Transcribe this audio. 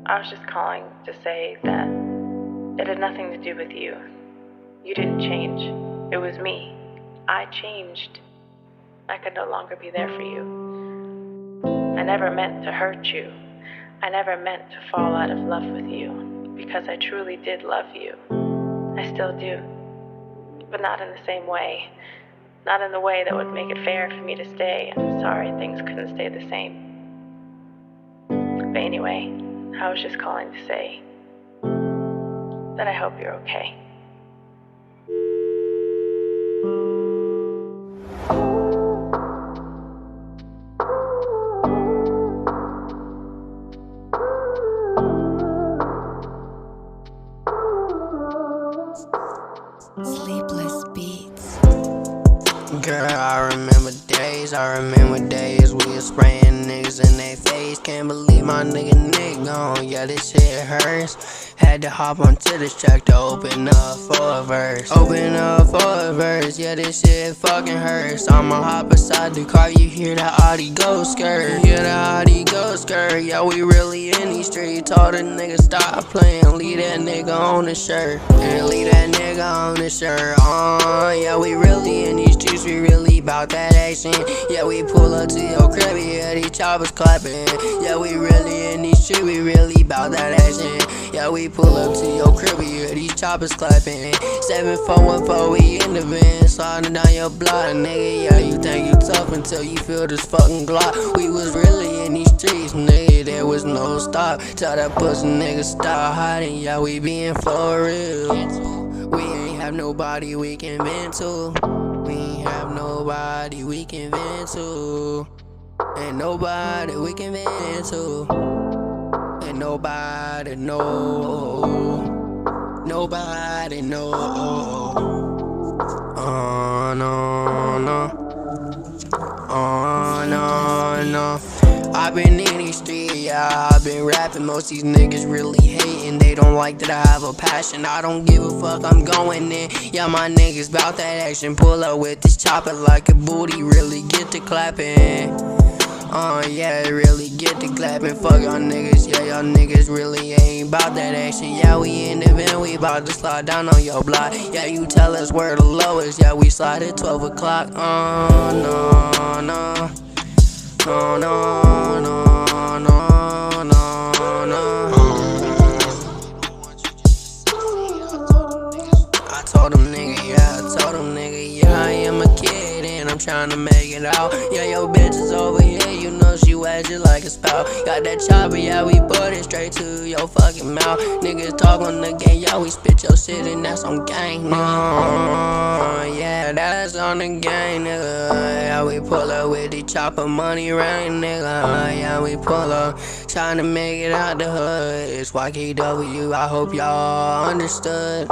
I was just calling to say that it had nothing to do with you. You didn't change. It was me. I changed. I could no longer be there for you. I never meant to hurt you. I never meant to fall out of love with you, because I truly did love you. I still do. But not in the same way. Not in the way that would make it fair for me to stay. I'm sorry things couldn't stay the same. But anyway, I was just calling to say that I hope you're okay. Sleepless beats. Girl, I remember days we was spraying niggas in they face. Can't believe my nigga gone, yeah, this shit hurts. Had to hop onto this track to open up for a verse. Yeah, this shit fucking hurts. I'ma hop beside the car, you hear that Audi go skirt. Yeah, we really in these streets. Told the nigga stop playing, leave that nigga on the shirt. Yeah, we really in these streets, we really bout that action. Yeah, we pull up to your crib, yeah, these choppers clapping. Yeah, we really in these streets, we really bout that action. Yeah, we pull up to your crib, yeah, these choppers clapping. 7414, we in the van, sliding down your block, nigga. Yeah, you think you tough until you feel this fucking Glock. We was really in these streets, nigga, there was no stop. Tell that pussy nigga stop hiding, yeah, we being for real. We ain't have nobody we can vent to. We ain't have nobody we can vent to. Ain't nobody we can vent to. Ain't nobody know. Nobody know. Oh no. I've been in these streets, yeah, I've been rapping. Most these niggas really hating. They don't like that I have a passion. I don't give a fuck, I'm going in. Yeah, my niggas bout that action. Pull up with this chopper like a booty. Really get to clapping. Yeah, really get to clapping. Fuck y'all niggas, yeah, y'all niggas really ain't bout that action. Yeah, we in the van, we bout to slide down on your block. Yeah, you tell us where the low is. Yeah, we slide at 12 o'clock. No. I told them nigga, yeah, I am a kid and I'm trying to make it out. Yeah, your bitch is over here, you know she wet just like a spout. Got that chopper, yeah, we put it straight to your fucking mouth. Niggas talk on the game, yeah, we spit your shit and that's on gang, nigga. Yeah, that's on the gang, nigga. Yeah, we pull up with the chopper, money rain, nigga. Yeah, we pull up, trying to make it out the hood. It's YKW, I hope y'all understood.